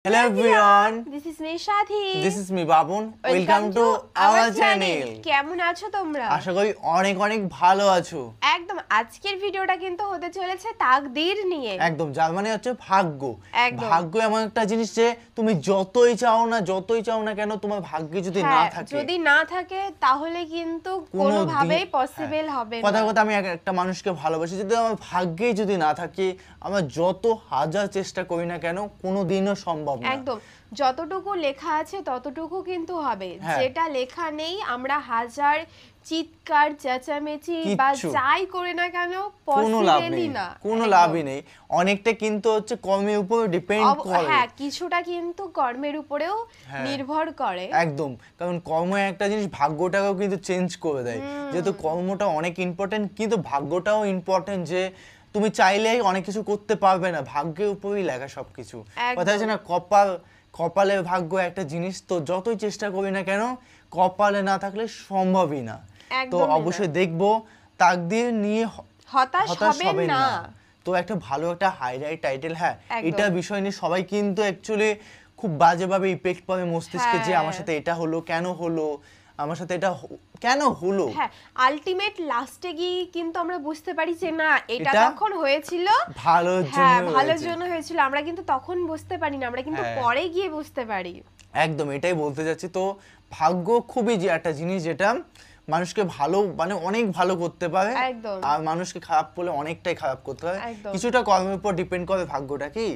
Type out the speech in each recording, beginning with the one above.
Hello everyone, This is me Shadhi. this is me Babun. Welcome to our channel. কেমন আছো তোমরা? আশা করি অনেক অনেক ভালো আছো। একদম আজকের ভিডিওটা কিন্তু হতে চলেছে তাকদীর নিয়ে। একদম যার মানে হচ্ছে ভাগ্য। একদম। ভাগ্য এমন একটা জিনিস যে তুমি যতই চাও না কেন তোমার ভাগ্যে যদি না থাকে, যদি না থাকে তাহলে কিন্তু কোনোভাবেই পসিবল হবে না। কথা আমি একটা মানুষকে ভালোবাসি, যদি আমার ভাগ্যে যদি না থাকে আমরা যত হাজার চেষ্টা করি না কেন কোনোদিনও সম্ভব না। একদম যতটুকু লেখা আছে ততটুকু কিন্তু হবে, যেটা লেখা নেই আমরা হাজার চিৎকার চেঁচামেচি বা যাই করে না কেন পসিবলই না, কোনো লাভই নেই। অনেকটা কিন্তু হচ্ছে কর্মের উপর ডিপেন্ড করে। হ্যাঁ, কিছুটা কিন্তু কর্মের উপরেও নির্ভর করে। একদম, কারণ কর্ম একটা জিনিস ভাগ্যটাকেও কিন্তু চেঞ্জ করে দেয়। যেহেতু কর্মটা অনেক ইম্পর্টেন্ট, কিন্তু ভাগ্যটাও ইম্পর্টেন্ট। যে তুমি চাইলেই অনেক কিছু করতে পারবে না, ভাগ্যের উপরেই লেখা সবকিছু। কথা আছে না, কপালে ভাগ্য একটা জিনিস, তো যতই চেষ্টা করি না কেন কপালে না থাকলে সম্ভবই না। তো অবশ্যই দেখবো তাকদীর নিয়ে হতাশ হবেন না। তো একটা ভালো একটা হাইলাইট টাইটেল, হ্যাঁ এটা বিষয় নিয়ে সবাই কিন্তু অ্যাকচুয়ালি খুব বাজেভাবে ইফেক্ট পড়ে মস্তিষ্কে, যে আমার সাথে এটা হলো, কেন হলো, আমার সাথে এটা কেন হলো। হ্যাঁ, আলটিমেট লাস্টে গিয়ে কিন্তু আমরা বুঝতে পারি যে না, এটা তখন হয়েছিল ভালোর জন্য হয়েছিল। আমরা কিন্তু তখন বুঝতে পারি না, আমরা কিন্তু পরে গিয়ে বুঝতে পারি। একদম এটাই বলতে যাচ্ছি। তো ভাগ্য খুবই যে একটা জিনিস যেটা মানুষকে ভালো মানে অনেক ভালো করতে পারে, আর মানুষকে খারাপ করলে অনেকটাই খারাপ করতে পারে। কিছুটা কর্মের উপর ডিপেন্ড করে ভাগ্যটা কি।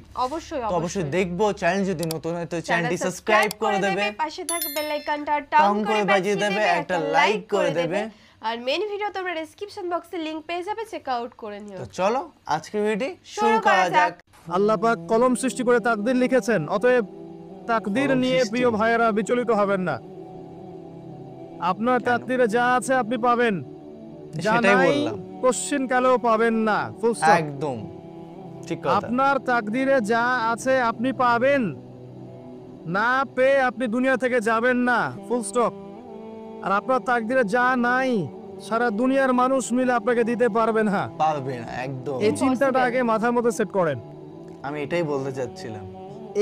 অবশ্যই দেখবো। চ্যানেল যদি নতুন হয় তো চ্যানেলটি সাবস্ক্রাইব করে দেবে, পাশে থাকা বেল আইকনটা টাং করে বাজিয়ে দেবে, একটা লাইক করে দেবে, আর মেইন ভিডিও তোমরা ডেসক্রিপশন বক্সে লিংক পেয়ে যাবে, চেক আউট করে নিও। তো চলো আজকের ভিডিও শুরু করা যাক। আল্লাহ পাক কলম সৃষ্টি করে তাকদীর লিখেছেন, অতএব তাকদীর নিয়ে প্রিয় ভাইয়েরা বিচলিত হবেন না। আপনার তাকদীরে যা আছে আপনি পাবেন, যা নাই কোশ্চেন কালেও পাবেন না। Full stop. একদম ঠিক কথা। আপনার তাকদীরে যা আছে আপনি পাবেন, না পেয়ে আপনি দুনিয়া থেকে যাবেন না। Full stop. আর আপনার তাকদীরে যা নাই সারা দুনিয়ার মানুষ মিলে আপনাকে দিতে পারবে না। একদম এই চিন্তাটা আগে মাথার মধ্যে সেট করেন। আমি এটাই বলতে চাচ্ছিলাম।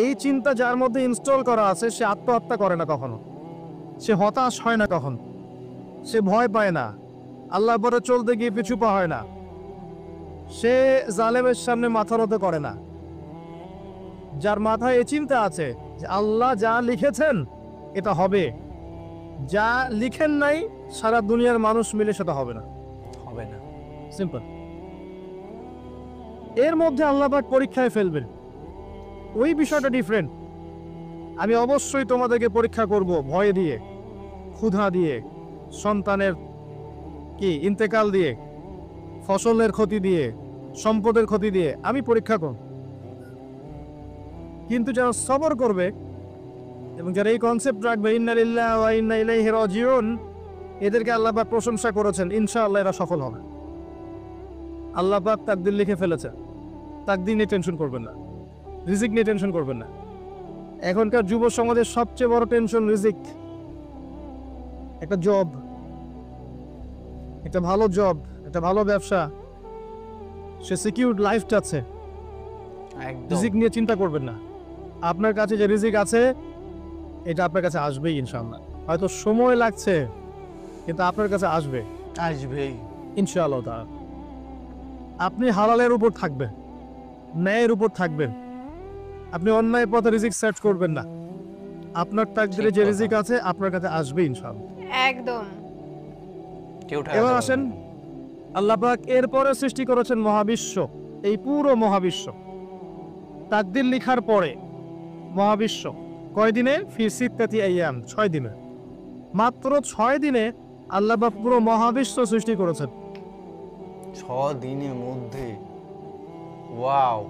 এই চিন্তা যার মধ্যে ইনস্টল করা আছে সে আত্মহত্যা করে না কখনো, সে হতাশ হয় না কখন, সে ভয় পায় না, আল্লাহর পথে চলতে গিয়ে পিছু পা হয় না, সে জালেমের সামনে মাথা নত করে না। যার মাথায় এই চিন্তা আছে যে আল্লাহ যা লিখেছেন এটা হবে, যা লিখেন নাই সারা দুনিয়ার মানুষ মিলে সেটা হবে না। সিম্পল। এর মধ্যে আল্লাহ পাক পরীক্ষায় ফেলবেন, ওই বিষয়টা ডিফারেন্ট। আমি অবশ্যই তোমাদেরকে পরীক্ষা করব ভয় দিয়ে, ক্ষুধা দিয়ে, সন্তানের ইন্তেকাল দিয়ে, ফসলের ক্ষতি দিয়ে, সম্পদের ক্ষতি দিয়ে আমি পরীক্ষা করব। কিন্তু যারা সবর করবে এবং যারা এই কনসেপ্ট রাখবে ইন্না লিল্লাহি ওয়া ইন্না ইলাইহি রাজিউন, এদেরকে আল্লাহ পাক প্রশংসা করেছেন, ইনশাআল্লাহ এরা সফল হবে। আল্লাহ পাক তাকদীর লিখে ফেলেছে, তাকদীর নিয়ে টেনশন করবেন না, রিজিক নিয়ে টেনশন করবেন না। এখনকার যুব সমাজের সবচেয়ে বড় টেনশন রিজিক। একটা জব, একটা ভালো জব, একটা ভালো ব্যবসা, সে সিকিউরড লাইফ চাচ্ছে। রিজিক নিয়ে চিন্তা করবেন না। আপনার কাছে যে রিজিক আছে এটা আপনার কাছে আসবেই ইনশাআল্লাহ। হয়তো সময় লাগছে কিন্তু আপনার কাছে আসবেই ইনশাআল্লাহ। আপনি হালালের উপর থাকবেন, ন্যায়ের উপর থাকবেন, আপনি অন্যায় পথে রিজিক সার্চ করবেন না। আপনার তাকদীরে যে রিজিক আছে আপনার কাছে আসবে ইনশাআল্লাহ। একদম। এবার আসেন, আল্লাহ পাক এরপরে সৃষ্টি করেছেন মহাবিশ্ব, এই পুরো মহাবিশ্ব। তাকদীর লিখার পরে মহাবিশ্ব কয় দিনে? ফি সিত্তাতি আইয়াম, 6 দিনে। মাত্র 6 দিনে আল্লাহ পাক পুরো মহাবিশ্ব সৃষ্টি করেছেন। 6 দিনের মধ্যে। ওয়াও।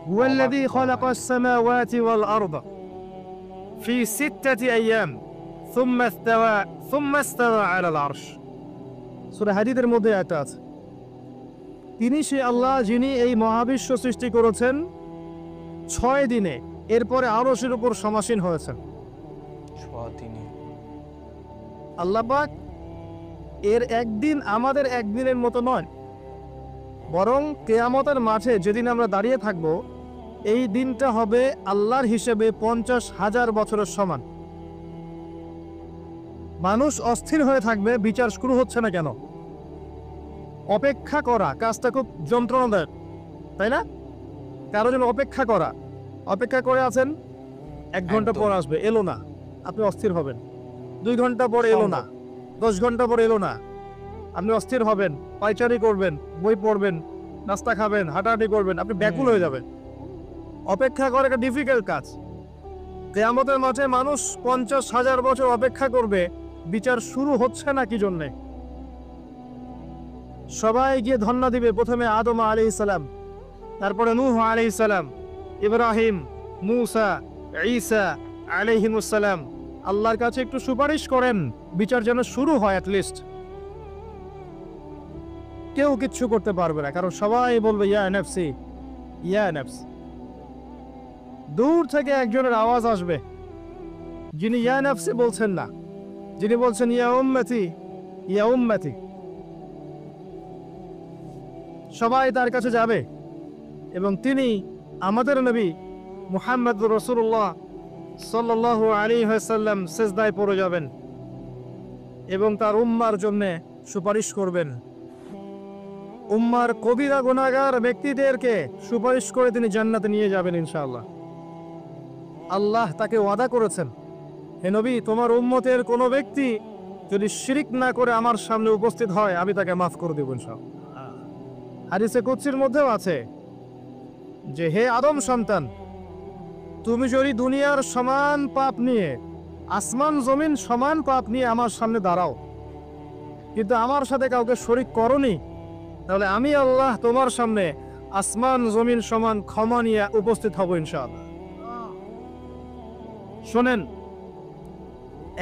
হুয়াল্লাযী খালাকাস সামাওয়াতি ওয়াল আরদা ফি সিত্তাতি আইয়াম সুম্মা ইস্তাওয়া আলাল আরশ। সূরা হাদীদের মধ্যে এটা আছে। তিনি সে আল্লাহ যিনি এই মহাবিশ্ব সৃষ্টি করেছেন 6 দিনে, এরপরে আরশের উপর সমাসীন হয়েছেন। 6 দিনে আল্লাহ পাক এর একদিন আমাদের একদিনের মতো নয়, বরং কিয়ামতের মাঠে যেদিন আমরা দাঁড়িয়ে থাকব এই দিনটা হবে আল্লাহর হিসেবে 50,000 বছরের সমান। মানুষ অস্থির হয়ে থাকবে, বিচার শুরু হচ্ছে না কেন। অপেক্ষা করা কাজটা খুব যন্ত্রণাদায়ক, তাই না? কারো জন্য অপেক্ষা করা, অপেক্ষা করে আছেন, 1 ঘন্টা পর আসবে, এলো না, আপনি অস্থির হবেন। 2 ঘন্টা পর এলো না, 10 ঘন্টা পর এলো না, আপনি অস্থির হবেন, পায়চারি করবেন, বই পড়বেন, নাস্তা খাবেন, হাঁটাহাঁটি করবেন, আপনি ব্যাকুল হয়ে যাবেন। অপেক্ষা করা একটা ডিফিকাল্ট কাজ। কিয়ামতের মাঠে মানুষ 50,000 বছর অপেক্ষা করবে, বিচার শুরু হচ্ছে না কি জন্যে? সবাই গিয়ে ধন্না দিবে, প্রথমে আদম আলাইহিস সালাম, তারপরে নূহ আলাইহিস সালাম, ইব্রাহিম, মূসা, ঈসা আলাইহিমুস সালাম। আল্লাহর কাছে একটু সুপারিশ করেন, বিচার যেন শুরু হয় অ্যাটলিস্ট। কেউ কিচ্ছু করতে পারবে না, কারণ সবাই বলবে ইয়া নাফসি, ইয়া নাফস। দূর থেকে একজনের আওয়াজ আসবে, যিনি ইয়া নাফসি বলছেন না, যিনি বলছেন ইয়া উম্মতি, ইয়া উম্মতি। সবাই তার কাছে যাবে এবং তিনি আমাদের নবী মুহাম্মদ রাসূলুল্লাহ সাল্লাল্লাহু আলাইহি ওয়াসাল্লাম সিজদায় পড়ে যাবেন এবং তার উম্মার জন্য সুপারিশ করবেন। উম্মার কবিরা গুনাহগার ব্যক্তিদেরকে সুপারিশ করে তিনি জান্নাতে নিয়ে যাবেন ইনশাআল্লাহ। আল্লাহ তাকে ওয়াদা করেছেন, হে নবী, তোমার উম্মতের কোনো ব্যক্তি যদি শিরিক না করে আমার সামনে উপস্থিত হয়, আমি তাকে মাফ করে দেব ইনশাআল্লাহ। হাদিসে কুদসির মধ্যেও আছে যে, হে আদম সন্তান, তুমি যদি দুনিয়ার সমান পাপ নিয়ে, আসমান জমিন সমান পাপ নিয়ে আমার সামনে দাঁড়াও, কিন্তু আমার সাথে কাউকে শরীক করনি, তাহলে আমি আল্লাহ তোমার সামনে আসমান জমিন সমান ক্ষমা নিয়ে উপস্থিত হব ইনশাআল্লাহ। শোনেন,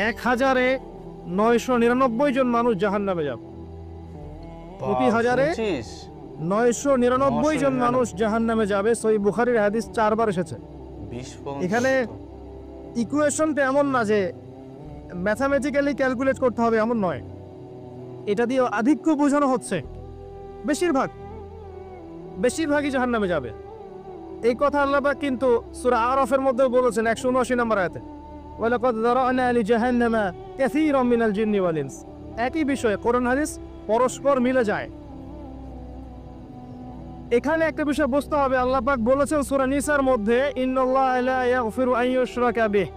1099 জন মানুষ জাহান্নামে যাবে, প্রতি হাজারে 999 জন মানুষ জাহান্নামে যাবে। সহিহ বুখারীর হাদিস 4 বার এসেছে। এখানে ইকুয়েশনটা এমন না যে ম্যাথামেটিক্যালি ক্যালকুলেট করতে হবে, এমন নয়। এটা দিয়ে আধিক্য বোঝানো হচ্ছে, বেশিরভাগই জাহান্নামে যাবে। এই কথা আল্লাহ পাক কিন্তু সূরা আরাফের মধ্যে বলেছেন 179 নম্বর আয়াতে, ওয়ালাকাদ যারানা লিজাহান্নামা কাসীরাম মিনাল জিন্নি ওয়াল ইনস। একই বিষয়ে কোরআন হাদিস পরস্পর মিলে যায়। এখানে একটা বিষয় বুঝতে হবে, আল্লাহ পাক বলেছেন সূরা নিসার মধ্যে, ইন্নাল্লাহা লা ইয়াগফিরু আন ইউশরাকা বিহি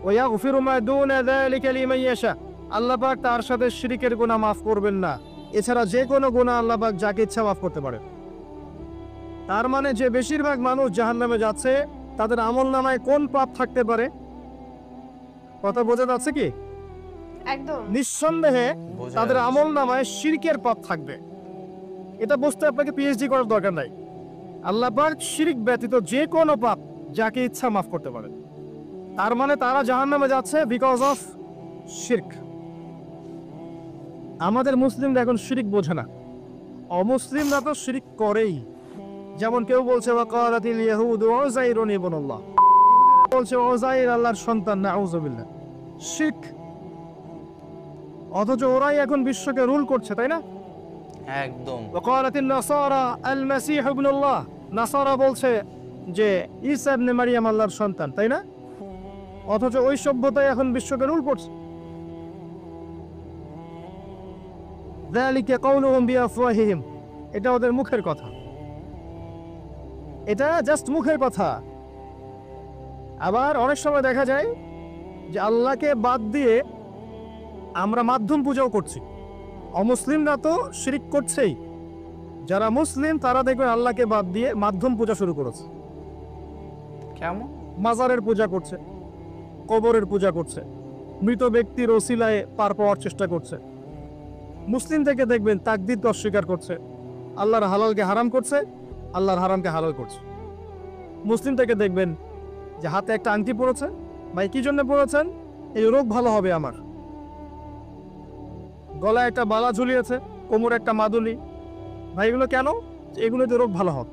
ওয়া ইয়াগফিরু মা দুনা যালিকা লিমান ইয়াশা। আল্লাহ পাক তার সাথে শিরকের গুনাহ মাফ করবেন না, এছাড়া যে কোনো গুনাহ আল্লাহ পাক যাকে ইচ্ছা মাফ করতে পারেন। তার মানে যে বেশিরভাগ মানুষ জাহান্নামে যাচ্ছে, তাদের আমলনামায় কোন পাপ থাকতে পারে? কথা বোঝা যাচ্ছে কি? একদম নিঃসন্দেহে তাদের আমলনামায় শিরকের পাপ থাকবে। এটা বুঝতে আপনাকে পিএইচডি করার দরকার নাই। আল্লাহ পাক শিরক ব্যতীত যে কোনো পাপ যাকে ইচ্ছা মাফ করতে পারে। তার মানে তারা জাহান্নামে যাচ্ছে বিকজ অফ শিরক। আমাদের মুসলিমরা এখন শিরক বোঝে না, অমুসলিমরা তো শিরক করেই। যেমন কেউ বলছে ওয়াকালাতিল ইয়াহুদু উযাইরুন ইবনুল্লাহ, বলছে উযাইর আল্লাহর সন্তান, নাউযুবিল্লাহ, শিরক। অথচ ওরাই এখন বিশ্বকে রুল করছে, তাই না? একদম। ওয়াকালাতিন নাসারা আল মাসীহ ইবনুল্লাহ, নাসারা বলছে যে ঈসা ইবনে মারইয়াম আল্লাহর সন্তান, তাই না? অথচ ওই সভ্যতাই এখন বিশ্বকে রুল করছে। যালিকা কাউলুহুম বিআফওয়াহিহিম, এটা ওদের মুখের কথা, এটা জাস্ট মুখের কথা। আবার অনেক সময় দেখা যায় যে আল্লাহকে বাদ দিয়ে আমরা মাধ্যম পূজাও করছি। অমুসলিমরা তো শিরক করছেই, যারা মুসলিম তারা দেখবেন আল্লাহকে বাদ দিয়ে মাধ্যম পূজা শুরু করেছে। কেমন? মাজারের পূজা করছে, কবরের পূজা করছে, মৃত ব্যক্তির ওসিলায় পার পাওয়ার চেষ্টা করছে। মুসলিম থেকে দেখবেন তাকদীরকে অস্বীকার করছে, আল্লাহর হালালকে হারাম করছে, আল্লাহর হারামকে হালাল করছে। মুসলিম থেকে দেখবেন যে হাতে একটা আংটি পড়েছে, ভাই কি জন্য পড়েছেন? এই রোগ ভালো হবে আমার। গলায় একটা বালা ঝুলিয়েছে, কোমরে একটা মাদুলি, ভাই এগুলো কেন? এগুলোতে রোগ ভালো হবে।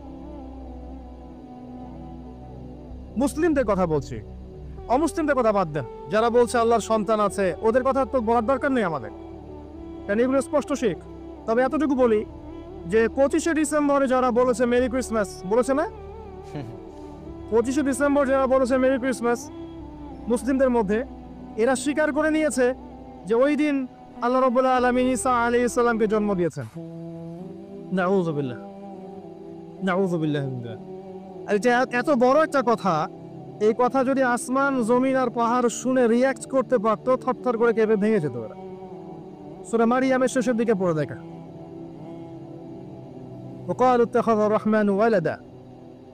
মুসলিমদের কথা বলছি, অমুসলিমদের কথা বাদ দেন। যারা বলছে আল্লাহর সন্তান আছে, ওদের কথা তো বলার দরকার নেই আমাদের, কারণ এগুলো স্পষ্ট শিরক। তবে এতটুকু বলি যে 25শে ডিসেম্বরে যারা বলেছে মেরি ক্রিসমাস, বলেছে না? 25শে ডিসেম্বর যারা বলেছে মেরি ক্রিসমাস মুসলিমদের মধ্যে, এরা স্বীকার করে নিয়েছে যে ওই দিন আল্লাহ রাব্বুল আলামিন ঈসা আলাইহিস সালামকে জন্ম দিয়েছেন। নাউযুবিল্লাহ, নাউযুবিল্লাহ। আর এটা এত বড় একটা কথা, এই কথা যদি আসমান জমিন আর পাহাড় শুনে রিয়াক্ট করতে পারতো, থরথর করে কেঁপে ভেঙে যেত ওরা। সূরা মারিয়ামের শেষের দিকে পড়ে দেখা, وقالوا اتخذ الرحمن ولدا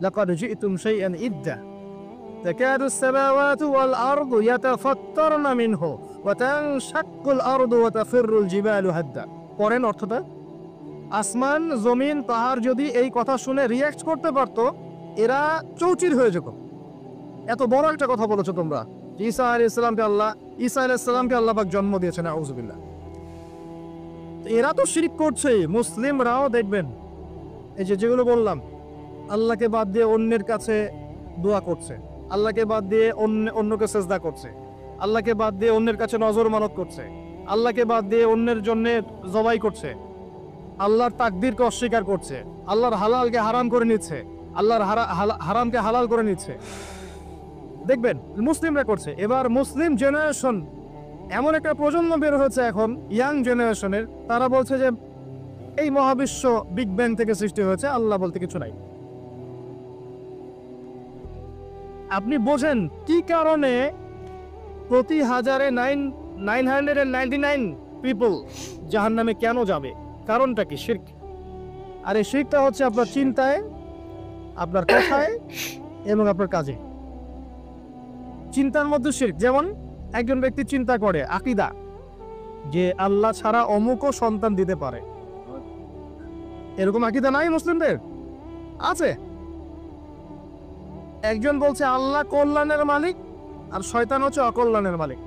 لقد جئتم شيئا إدا تكاد السماوات والأرض يتفطرن منه وتنشق الأرض وتخر الجبال هدا। পরেন অর্থটা, আসমান জমিন পাহাড় যদি এই কথা শুনে রিয়াক্ট করতে পারতো, এরা চৌচির হয়ে যেত। এত বড় একটা কথা বলেছো তোমরা, ঈসা আলাইহিস সালামকে আল্লাহ পাক জন্ম দিয়েছেন, আউযুবিল্লাহ। এরা তো শিরক করছে। মুসলিমরাও দেখবেন এই যেগুলো বললাম, আল্লাহকে বাদ দিয়ে অন্যের কাছে দোয়া করছে, আল্লাহকে বাদ দিয়ে অন্যকে সেজদা করছে, আল্লাহকে বাদ দিয়ে অন্যের কাছে নজর মানত করছে, আল্লাহকে বাদ দিয়ে অন্যের জন্য জবাই করছে, আল্লাহর তাকদীরকে অস্বীকার করছে, আল্লাহর হালালকে হারাম করে নিচ্ছে, আল্লাহর হারামকে হালাল করে নিচ্ছে। দেখবেন মুসলিমরা করছে। এবার মুসলিম জেনারেশন, এমন একটা প্রজন্ম বের হয়েছে এখন, ইয়াং জেনারেশনের, তারা বলছে যে এই মহাবিশ্ব বিগ ব্যাং থেকে সৃষ্টি হয়েছে, আল্লাহ বলতে কিছু নাই। আপনি বোঝেন কি কারণে প্রতি হাজারে 999 পিপল জাহান্নামে কেন যাবে? কারণটা কি? শিরক। আর এই শিরকটা হচ্ছে আপনার চিন্তায়, আপনার কথায় এবং আপনার কাজে। চিন্তার মধ্যে শিরক। যেমন একজন ব্যক্তি চিন্তা করে আকীদা, যে আল্লাহ ছাড়া অমুকও সন্তান দিতে পারে। এরকম আকীদা নাই মুসলিমদের? আছে। একজন বলছে আল্লাহ কল্যাণের মালিক আর শয়তান হচ্ছে অকল্যাণের মালিক।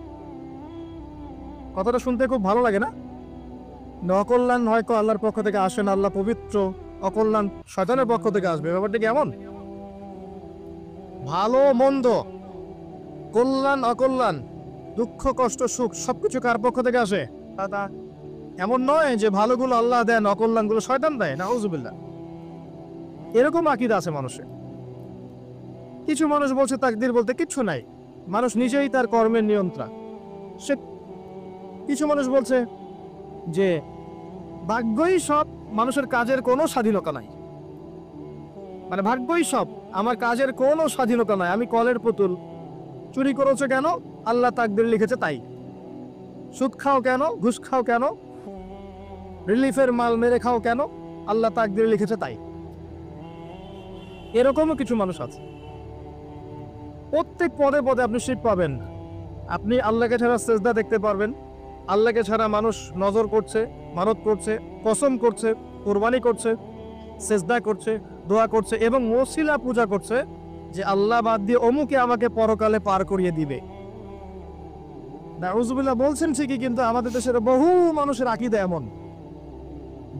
কথাটা শুনতে খুব ভালো লাগে না? অকল্যাণ হয়তো আল্লাহর পক্ষ থেকে আসে না, আল্লাহ পবিত্র, অকল্যাণ শয়তানের পক্ষ থেকে আসবে। ব্যাপারটা কি এমন? ভালো মন্দ, কল্যাণ অকল্যাণ, দুঃখ কষ্ট সুখ সবকিছু কার পক্ষ থেকে আসে? এমন নয় যে ভালোগুলো আল্লাহ দেন, অকল্যাণগুলো শয়তান দেয়, নাউযুবিল্লাহ। এরকম আকীদা আছে মানুষের। কিছু মানুষ বলছে তাকদীর বলতে কিচ্ছু নাই, মানুষ নিজেই তার কর্মের নিয়ন্ত্রণ। সে কিছু মানুষ বলছে যে ভাগ্যই সব, মানুষের কাজের কোনো স্বাধীনতা নাই। মানে ভাগ্যই সব, আমার কাজের কোনো স্বাধীনতা নাই, আমি কলের পুতুল। চুরি করেছো কেন? আল্লাহ তাকদীর লিখেছে তাই। সুদ খাও কেন? ঘুষ খাও কেন? রিলিফের মাল মেরে খাও কেন? আল্লাহ তাকদীর লিখেছে তাই। এরকমও কিছু মানুষ আছে। প্রত্যেক পদে পদে আপনি শিরক পাবেন। আপনি আল্লাহকে ছাড়া সেজদা দেখতে পারবেন, আল্লাহকে ছাড়া মানুষ নজর করছে, মানত করছে, কসম করছে, কুরবানি করছে, সেজদা করছে, দোয়া করছে এবং ওসিলা পূজা করছে যে আল্লাহ বাদ দিয়ে অমুকে আমাকে পরকালে পার করিয়ে দিবে। নাউযুবিল্লাহ বলছেন ঠিকই, কিন্তু আমাদের দেশের বহু মানুষের আকীদা এমন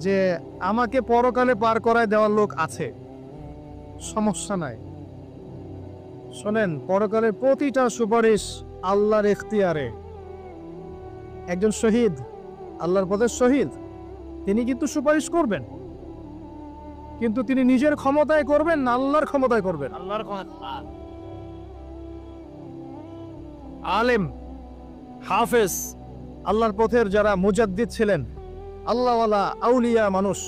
যে আমাকে পরকালে পার করায় দেওয়ার লোক আছে, সমস্যা নাই। শোনেন, পরকালের প্রতিটা সুপারিশ আল্লাহর ইখতিয়ারে। একজন শহীদ, আল্লাহর পথে শহীদ, তিনি কিন্তু সুপারিশ করবেন, কিন্তু তিনি নিজের ক্ষমতায় করবেন না আল্লাহর ক্ষমতায় করবেন? আল্লাহর ক্ষমতা। আলেম, হাফেজ, আল্লাহর পথের যারা মুজাদ্দিদ ছিলেন, আল্লাহওয়ালা আউলিয়া মানুষ,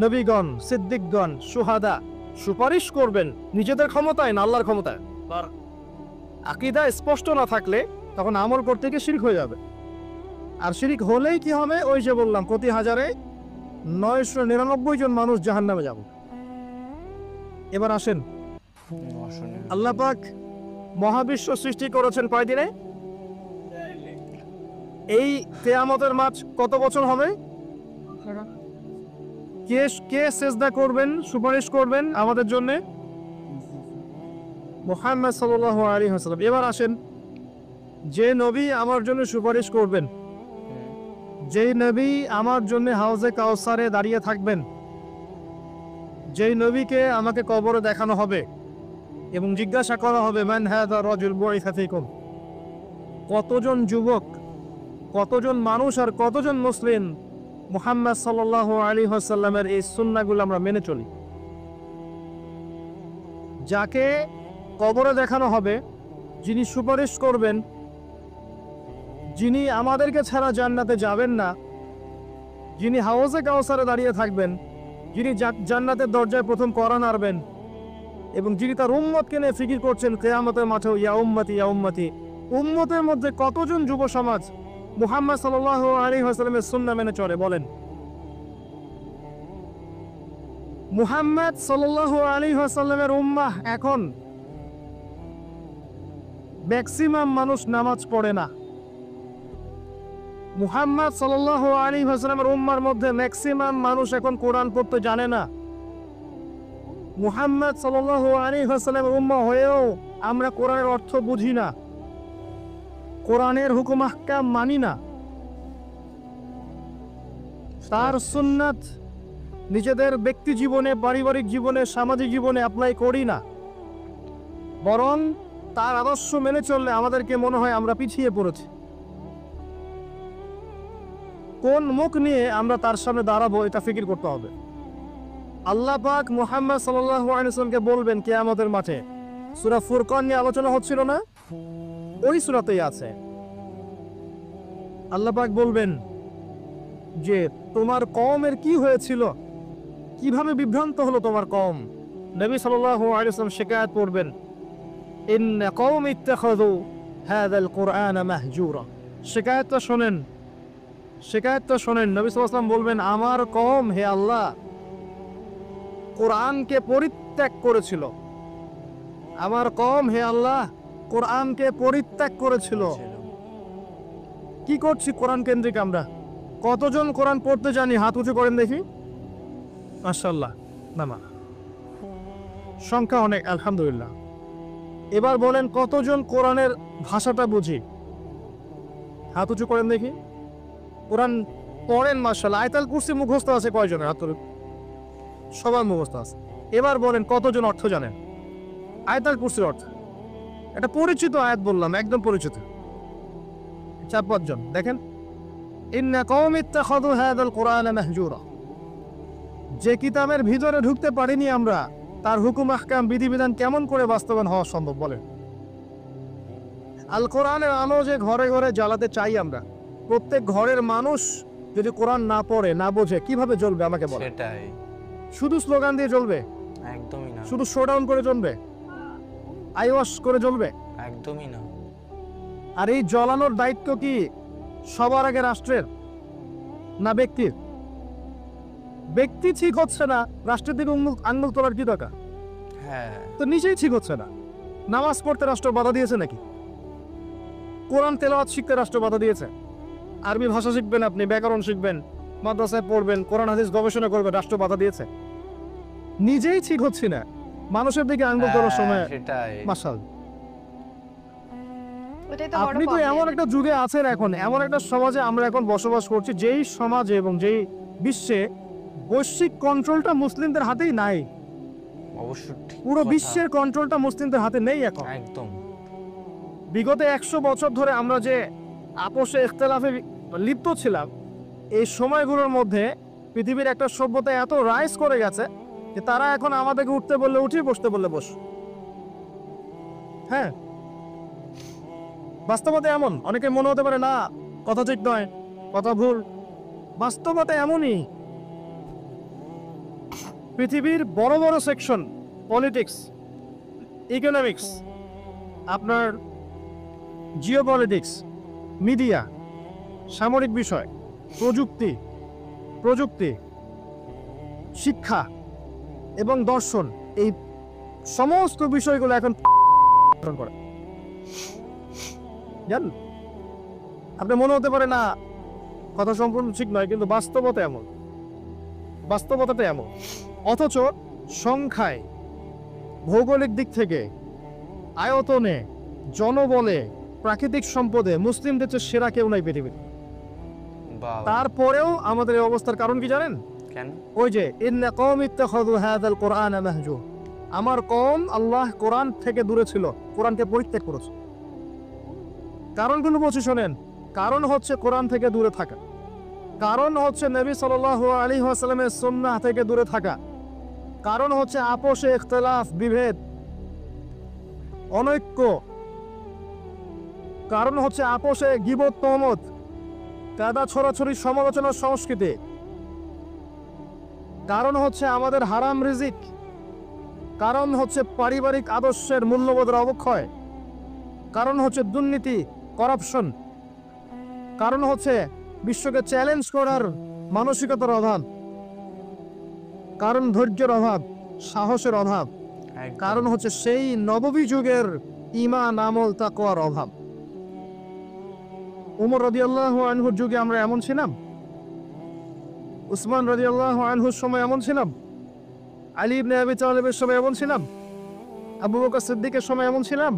নবীগণ, সিদ্দিকগণ, সুহাদা, সুপারিশ করবেন নিজেদের ক্ষমতায় না আল্লাহর ক্ষমতায়? আকীদা স্পষ্ট না থাকলে তখন আমল করতে গিয়ে শিরক হয়ে যাবে। আর শিরক হলেই কি হবে? ওই যে বললাম, প্রতি হাজারে 999 জন মানুষ জাহান্নামে যাবে। এবার আসেন, আল্লাহ পাক মহাবিশ্ব সৃষ্টি করেছেন কয় দিনে? এই কিয়ামতের মাঠ কত বছর হবে? কে সেজদা করবেন, সুপারিশ করবেন আমাদের জন্য? মুহাম্মদ সাল্লাল্লাহু আলাইহি ওয়াসাল্লাম। এবার আসেন, যে নবী আমার জন্য সুপারিশ করবেন, যেই নবী আমার জন্য হাউজে কাউসারে দাঁড়িয়ে থাকবেন, যেই নবীকে আমাকে কবরে দেখানো হবে এবং জিজ্ঞাসা করা হবে মান হাযা রাজুল বুইসা ফীকুম, কতজন যুবক, কতজন মানুষ আর কতজন মুসলিম মুহাম্মদ সাল্লাল্লাহু আলাইহি ওয়াসাল্লামের এই সুন্নাহগুলো আমরা মেনে চলি? যাকে কবরে দেখানো হবে, যিনি সুপারিশ করবেন, যিনি আমাদেরকে ছাড়া জান্নাতে যাবেন না, যিনি হাউজে কাউসারে দাঁড়িয়ে থাকবেন, যিনি জান্নাতের দরজায় প্রথম কড়া নাড়বেন, এবং যিনি তার উম্মতকে নিয়ে ফিকির করছেন কিয়ামতের মাঠেও, ইয়া উম্মতি ইয়া উম্মতি। উম্মতের মধ্যে কতজন যুব সমাজ মুহাম্মদ সাল্লাল্লাহু আলাইহি ওয়াসাল্লামের সুন্নাহ মেনে চলে বলেন? মুহাম্মদ সাল্লাল্লাহু আলাইহি ওয়াসাল্লামের উম্মাহ এখন ম্যাক্সিমাম মানুষ নামাজ পড়ে না। মুহাম্মদ সাল্লাল্লাহু আলাইহি ওয়াসাল্লামের উম্মার মধ্যে ম্যাক্সিমাম মানুষ এখন কোরআন পড়তে জানে না। মুহাম্মদ সাল্লাল্লাহু আলাইহি ওয়াসাল্লামের উম্মাহ হয়েও আমরা কোরআনের অর্থ বুঝি না, কোরআনের হুকুম আহকাম মানি না, তার সুন্নাত নিজেদের ব্যক্তি জীবনে, পারিবারিক জীবনে, সামাজিক জীবনে অ্যাপ্লাই করি না। বরং তার আদর্শ মেনে চললে আমাদেরকে মনে হয় আমরা পিছিয়ে পড়েছি। কোন মুখ নিয়ে আমরা তার সামনে দাঁড়াবো এটা ফিকির করতে হবে। আল্লাহ পাক মুহাম্মদ সাল্লাল্লাহু আলাইহি ওয়াসাল্লামকে বলবেন কিয়ামতের মাঠে, সূরা ফুরকান নিয়ে আলোচনা হচ্ছিল না, ওই সূরাতেই আছে। আল্লাহ পাক বলবেন যে তোমার কওমের কি হয়েছিল, কিভাবে বিভ্রান্ত হলো তোমার কওম। নবী সাল্লাল্লাহু আলাইহি ওয়াসাল্লাম শিকায়াত করবেন, ইন্না কওমি ইত্তাখাযু হাযাল কুরআনা মাহজুরা। শিকায়াতটা শোনেন, শিকায়াতটা শোনেন। নবী সাল্লাল্লাহু আলাইহি ওয়াসাল্লাম বলবেন, আমার কওম হে আল্লাহ কোরআনকে পরিত্যাগ করেছিল, আমার কওম হে আল্লাহ কোরআনকে পরিত্যাগ করেছিল। কি করছি কোরআন কেন্দ্রিক আমরা? কতজন কোরআন পড়তে জানি? হাত উঁচু করেন দেখি। মাশাআল্লাহ, না সংখ্যা অনেক, আলহামদুলিল্লাহ। এবার বলেন কতজন কোরআনের ভাষাটা বুঝি? হাত উঁচু করেন দেখি। কোরআন পড়েন মাশাআল্লাহ। আয়াতুল কুরসি মুখস্থ আছে কয়জনের? হাত তুলুন। সবার মুখস্থ আছে। এবার বলেন কতজন অর্থ জানেন আয়াতুল কুরসির অর্থ? এটা পরিচিত আয়াত বললাম, একদম পরিচিত। 4-5 জন। দেখেন, ইন্না কওমি ইত্তাখাযু হাযাল কুরআনা মাহজুরা। যে কিতাবের ভিতরে ঢুকতে পারিনি আমরা, তার হুকুম আহকাম বিধিবিধান কেমন করে বাস্তবায়ন হওয়া সম্ভব বলেন? আল কোরআনের আলো যে ঘরে ঘরে জ্বালাতে চাই আমরা, প্রত্যেক ঘরের মানুষ যদি কোরআন না পড়ে, না বোঝে, কিভাবে জ্বলবে আমাকে বলেন? সেটাই। শুধু স্লোগান দিয়ে জ্বলবে? একদমই না। শুধু শোডাউন করে জ্বলবে? আইওয়াশ করে জ্বলবে? একদমই না। আর এই জ্বলানোর দায়িত্ব কি সবার আগে রাষ্ট্রের না ব্যক্তির? ব্যক্তি ঠিক হচ্ছে না, রাষ্ট্রের দিকে আঙ্গুল তোলার কি দরকার? হ্যাঁ, তো নিজেই ঠিক হচ্ছে না। নামাজ পড়তে রাষ্ট্র বাধা দিয়েছে নাকি? কোরআন তেলাওয়াত শিখতে রাষ্ট্র বাধা দিয়েছে? আরবি ভাষা শিখবেন, আপনি ব্যাকরণ শিখবেন, মাদ্রাসায় পড়বেন, কোরআন হাদিস গবেষণা করবেন, রাষ্ট্র বাধা দিয়েছে? নিজেই ঠিক হচ্ছে না, মানুষের দিকে আঙ্গুল তোলার সময়। সেটাই। মাশাআল্লাহ, ওটাই তো বড় আপনি তো problem। এমন একটা যুগে আছেন এখন, এমন একটা সমাজে আমরা এখন বসবাস করছি, যেই সমাজে এবং যেই বিশ্বে বৈশ্বিক কন্ট্রোলটা মুসলিমদের হাতেই নাই। অবশ্যই ঠিক পুরো কথা। বিশ্বের কন্ট্রোলটা মুসলিমদের হাতে নেই এখন। একদম। বিগত 100 বছর ধরে আমরা যে আপোষে ইখতিলাফে লিপ্ত ছিলাম, এই সময়গুলোর মধ্যে পৃথিবীর একটা সভ্যতা এত রাইজ করে গেছে যে তারা এখন আমাদেরকে উঠতে বললে উঠি, বসতে বললে বস। হ্যাঁ, বাস্তবতা এমন। অনেকে মনে হতে পারে না কথা ঠিক নয়, কথা ভুল। বাস্তবতা এমনই। পৃথিবীর বড় বড় সেকশন, পলিটিক্স, ইকোনমিক্স, আপনার জিওপলিটিক্স, মিডিয়া, সামরিক বিষয়, প্রযুক্তি, শিক্ষা এবং দর্শন, এই সমস্ত বিষয়গুলো এখন করে। জানেন, আপনি মনে হতে পারে না কথা সম্পূর্ণ ঠিক নয়, কিন্তু বাস্তবতা এমন, বাস্তবতাটা এমন। অথচ সংখ্যায়, ভৌগোলিক দিক থেকে, আয়তনে, জনবলে, প্রাকৃতিক সম্পদে মুসলিমদের চেয়ে সেরা কেউ নাই পৃথিবীতে। তারপরেও আমাদের এই অবস্থার কারণ কি জানেন? কেন? ওই যে ইন্না কওমি ইত্তাখাযু হাযাল কুরআনা মাহজুরা, আমার কওম আল্লাহ কোরআন থেকে দূরে ছিল, কোরআনকে পরিত্যাগ করেছে। কারণগুলো বলছি শোনেন। কারণ হচ্ছে কোরআন থেকে দূরে থাকা, কারণ হচ্ছে নবী সাল্লাল্লাহু আলাইহি ওয়াসাল্লামের সুন্নাহ থেকে দূরে থাকা, কারণ হচ্ছে আপোষে ইখতিলাফ, বিভেদ, অনৈক্য, কারণ হচ্ছে আপোষে গীবত, তহমত, কাদা ছড়াছড়ি, সমালোচনার সংস্কৃতি, কারণ হচ্ছে আমাদের হারাম রিজিক, কারণ হচ্ছে পারিবারিক আদর্শের মূল্যবোধের অবক্ষয়, কারণ হচ্ছে দুর্নীতি, করাপশন, কারণ হচ্ছে বিশ্বকে চ্যালেঞ্জ করার মানসিকতার অভাব, কারণ ধৈর্যের অভাব, সাহসের অভাব, কারণ হচ্ছে সেই নববী যুগের ঈমান, আমল, তাকওয়ার অভাব। উমর রাদিয়াল্লাহু আনহুর যুগে আমরা এমন ছিলাম? উসমান রাদিয়াল্লাহু আনহুর সময় এমন ছিলাম? আলী ইবনে আবি তালেবের সময় এমন ছিলাম? আবু বকর সিদ্দিকের সময় এমন ছিলাম?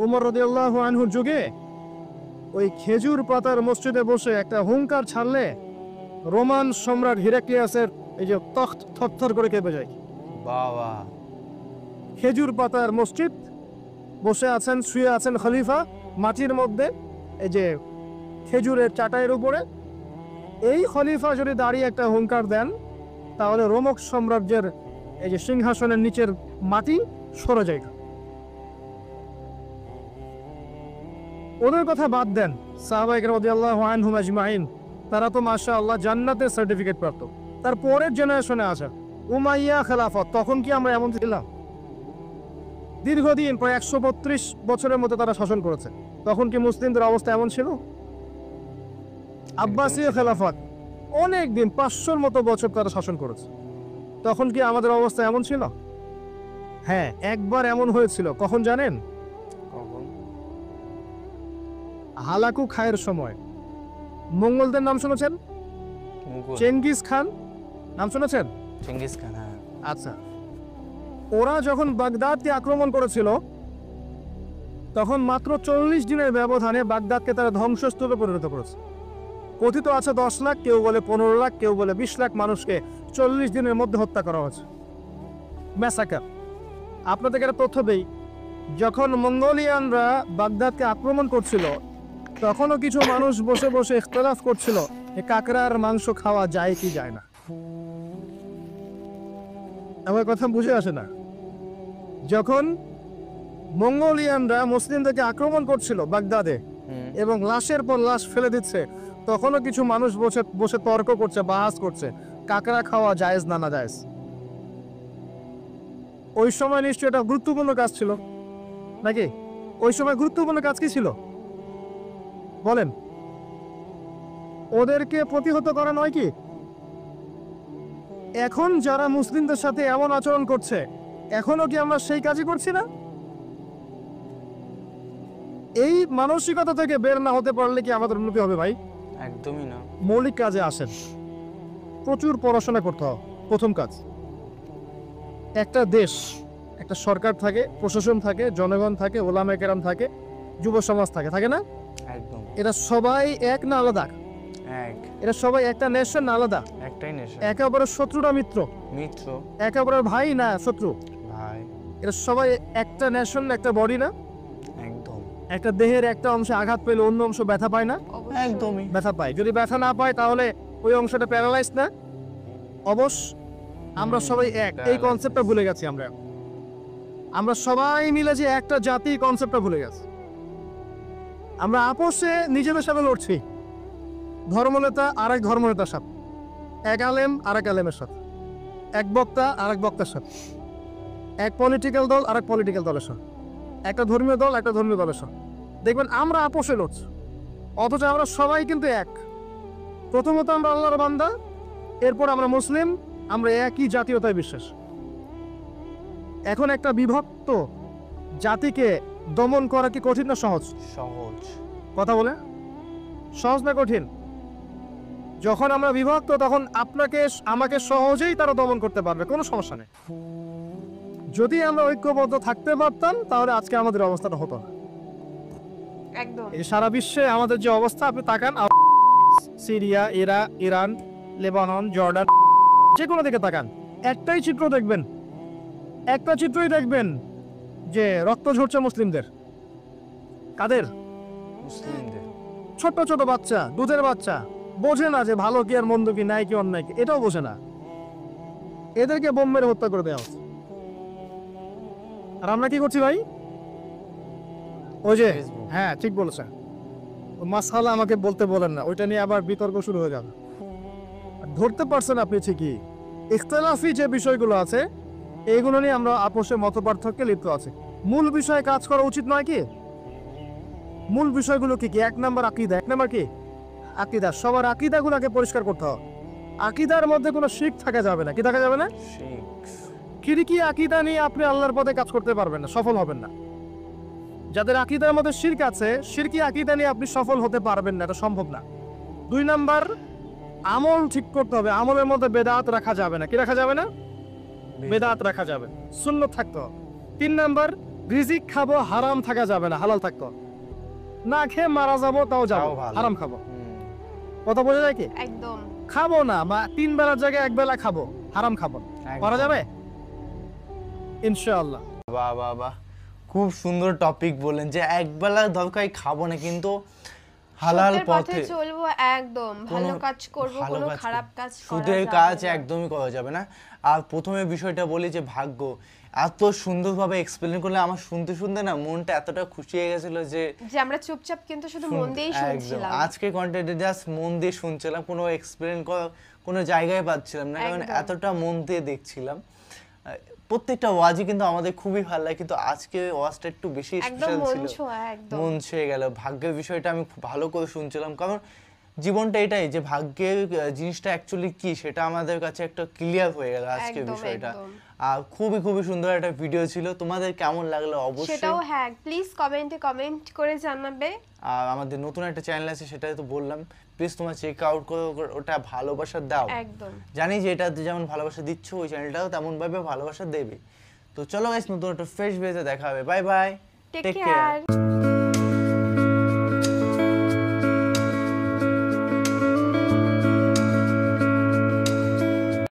উমর রাদিয়াল্লাহু আনহুর যুগে ওই খেজুর পাতার মসজিদে বসে একটা হুঙ্কার ছাড়লে রোমান সম্রাট হিরাক্লিয়াসের এই যে তখ্ত থরথর করে কেঁপে যায়। বাবা, খেজুর পাতার মসজিদ, বসে আছেন, শুয়ে আছেন খলিফা মাটির মধ্যে, এই যে খেজুরের চাটাইয়ের উপরে। এই খলিফা যদি দাঁড়িয়ে একটা হুঙ্কার দেন, তাহলে রোমক সাম্রাজ্যের এই যে সিংহাসনের নিচের মাটি সরে যায়। ওদের কথা বাদ দেন, সাহাবায়ে কেরাম রাদিয়াল্লাহু আনহুম আজমাইন, তারা তো মাশাআল্লাহ জান্নাতের সার্টিফিকেট প্রাপ্ত। তার পরের জেনারেশনে আসা উমাইয়া খেলাফত, তখন কি আমরা এমন ছিলাম? দীর্ঘদিন প্রায় 132 বছরের মতো তারা শাসন করেছে, তখন কি মুসলিমদের অবস্থা এমন ছিল? আব্বাসীয় খেলাফত অনেক দিন, 500-র মতো বছর তারা শাসন করেছে, তখন কি আমাদের অবস্থা এমন ছিল? হ্যাঁ, একবার এমন হয়েছিল। কখন জানেন? কখন? হালাকু খায়ের সময়। মঙ্গলদের নাম শুনেছেন? মুঘল। চেঙ্গিস খান নাম শুনেছেন? চেঙ্গিস খান, হ্যাঁ। আচ্ছা, ওরা যখন বাগদাদকে আক্রমণ করেছিল, তখন মাত্র 40 দিনের ব্যবধানে বাগদাদকে তারা ধ্বংসস্তূপে পরিণত করেছে। কথিত আছে 10 লাখ, কেউ বলে 15 লাখ, কেউ বলে 20 লাখ মানুষকে 40 দিনের মধ্যে হত্যা করা হয়েছে। ম্যাসাকার। আপনাদেরকে একটা তথ্য দেই, যখন মঙ্গোলিয়ানরা বাগদাদকে আক্রমণ করছিল, তখনও কিছু মানুষ বসে বসে ইখতিলাফ করছিল যে কাকড়ার মাংস খাওয়া যায় কি যায় না। আমার কথা বুঝে আসে না? যখন মঙ্গোলিয়ানরা মুসলিমদেরকে আক্রমণ করছিল বাগদাদে এবং লাশের পর লাশ ফেলে দিচ্ছে, তখনও কিছু মানুষ বসে বসে তর্ক করছে, বাহাস করছে কাকড়া খাওয়া জায়েজ না না জায়েজ। ওই সময় নিশ্চয়ই এটা গুরুত্বপূর্ণ কাজ ছিল নাকি? ওই সময় গুরুত্বপূর্ণ কাজ কি ছিল বলেন? ওদেরকে প্রতিহত করা নয় কি? এখন যারা মুসলিমদের সাথে এমন আচরণ করছে, এখনো কি আমরা সেই কাজই করছি না? এই মানসিকতা থেকে বের না হতে পারলে কি আমাদের উন্নতি হবে ভাই? একদমই না। মৌলিক কাজে আসেন, প্রচুর পড়াশোনা করতে হবে। প্রথম কাজ, একটা দেশ, একটা সরকার থাকে, প্রশাসন থাকে, জনগণ থাকে, ওলামায়ে কেরাম থাকে, যুব সমাজ থাকে, থাকে না? একদম। এরা সবাই এক না আলাদা? এক। এরা সবাই একটা নেশন না আলাদা? একটাই নেশন। একে অপরের শত্রু না মিত্র? মিত্র। একে অপরের ভাই না শত্রু? ভাই। এরা সবাই একটা নেশন, একটা বডি না? একদম। একটা দেহের একটা অংশে আঘাত পেলে অন্য অংশ ব্যথা পায় না? একদমই। ব্যথা পায়। যদি ব্যথা না পায় তাহলে ওই অংশটা প্যারালাইজ না? অবশ্য আমরা সবাই এক, এই কনসেপ্টটা ভুলে গেছি। আমরা সবাই মিলে যে একটা জাতি, কনসেপ্টটা ভুলে গেছি। আমরা আপোষে নিজেদের সাথে লড়ছি, ধর্মনেতা আর এক ধর্মনেতার সাথে, এক আলেম আর এক আলেমের সাথে, এক বক্তা আর এক বক্তার সাথে, এক পলিটিক্যাল দল আর এক পলিটিক্যাল দলের সাথে, একটা ধর্মীয় দল একটা ধর্মীয় দলের সাথে। দেখবেন আমরা আপোষে লড়ছি, অথচ আমরা সবাই কিন্তু এক। প্রথমত আমরা আল্লাহর বান্দা, এরপর আমরা মুসলিম, আমরা একই জাতীয়তায় বিশ্বাস। এখন একটা বিভক্ত জাতিকে দমন করা কি কঠিন না সহজ? সহজ। কথা বলে সহজ না কঠিন? যখন আমরা বিভক্ত, তখন আপনাকে আমাকে সহজেই তারা দমন করতে পারবে, কোনো সমস্যা নেই। যদি আমরা ঐক্যবদ্ধ থাকতে পারতাম, তাহলে আজকে আমাদের অবস্থাটা হতো না। একদম। এই সারা বিশ্বে আমাদের যে অবস্থা, আপনি তাকান, সিরিয়া, ইরান, লেবানন, জর্ডান, যে কোনো দিকে তাকান, একটাই চিত্র দেখবেন, একটা চিত্রই দেখবেন যে রক্ত ঝরছে মুসলিমদের। কাদের? মুসলিমদের। ছোট ছোট বাচ্চা, দুধের বাচ্চা, বোঝে না যে ভালো কি আর মন্দ কি, নাই কি অন্যায় কি, এটাও বোঝে না। এদেরকে বোম মেরে হত্যা করে দেওয়া হচ্ছে। আর আমরা কি করছি ভাই? ওই যে Facebook। হ্যাঁ ঠিক বলেছেন, মাসালা আমাকে বলতে বলেন না, ওইটা নিয়ে আবার বিতর্ক শুরু হয়ে যাবে। আর ধরতে পারছেন আপনি ঠিকই, ইখতিলাফি যে বিষয়গুলো আছে এইগুলো নিয়ে আমরা আপোষে মতপার্থক্যে লিপ্ত আছি। মূল বিষয়ে কাজ করা উচিত নয় কি? মূল বিষয়গুলো কি কি? 1 নম্বর আকীদা। 1 নম্বর কি? আকীদা। সবার আকীদাগুলোকে পরিষ্কার করতে হবে। আকীদার মধ্যে কোনো শিরক থাকা যাবে না। কি থাকা যাবে না? শিরকি আকীদা নিয়ে আপনি আল্লাহর পথে কাজ করতে পারবেন না, সফল হবেন না। যাদের আকীদার মধ্যে শিরক আছে, শিরকি আকীদা নিয়ে আপনি সফল হতে পারবেন না, এটা সম্ভব না। 2 নাম্বার, আমল ঠিক করতে হবে। আমলের মধ্যে বেদাত রাখা যাবে না। কি রাখা যাবে না? বেদাত রাখা যাবে, সুন্নত থাকতে হবে। 3 নাম্বার, রিজিক খাবো, হারাম থাকা যাবে না, হালাল থাকতে হবে। না খেয়ে মারা যাবো তাও যাবো, তাও ভালো। হারাম খাবো। কথা বোঝা যায় কি? একদম খাবো না, বা 3 বেলার জায়গায় 1 বেলা খাবো, হারাম খাবো না। একদম। করা যাবে ইনশাআল্লাহ। বাহ বাহ বাহ, খুব সুন্দর টপিক বললেন যে একবেলা দরকার খাবো না, কিন্তু হালাল সত্যের পথে পথে চলবো, একদম ভালো কাজ করব, ভালো কোনো কাজ খারাপ কাজ করা সুদের যাবে কাজ না। একদমই করা যাবে না। আর প্রথমে বিষয়টা বলি যে ভাগ্য এত সুন্দরভাবে এক্সপ্লেন করলে আমার শুনতে শুনতে না মনটা এতটা খুশি হয়ে গেছিল যে আমরা চুপচাপ কিন্তু শুধু মন দিয়েই শুনছিলাম। আজকে কন্টেন্টে জাস্ট মন দিয়ে শুনছিলাম, কোনো এক্সপ্লেন করার কোনো জায়গায় পাচ্ছিলাম না, কারণ একদম। এতটা মন দিয়ে দেখছিলাম। প্রত্যেকটা ওয়াজই কিন্তু আমাদের খুবই ভালো লাগে, কিন্তু আজকে ওয়াজটা একটু বেশি একদম স্পেশাল মন ছিল। ছোঁয়া, একদম মন ছুঁয়ে গেল। ভাগ্যের বিষয়টা আমি খুব ভালো করে শুনছিলাম, কারণ জীবনটা এটাই যে ভাগ্যের জিনিসটা অ্যাকচুয়ালি কি সেটা আমাদের কাছে একটা ক্লিয়ার হয়ে গেল আজকে একদম, বিষয়টা। একদম। আর খুবই খুবই সুন্দর একটা ভিডিও ছিল। তোমাদের কেমন লাগলো অবশ্যই, সেটাও হ্যাঁ প্লিজ কমেন্টে কমেন্ট করে জানাবে। আর আমাদের নতুন একটা চ্যানেল আছে সেটা তো বললাম, প্লিজ তোমরা চেক আউট করো, ওটা ভালোবাসা দাও। একদম জানি যে এটা যেমন ভালোবাসা দিচ্ছ ওই চ্যানেলটাও তেমন ভাবে ভালোবাসা দেবে। তো চলো গাইস, নতুন একটা ফ্রেশ ভিডিওতে দেখা হবে। Bye bye, take care.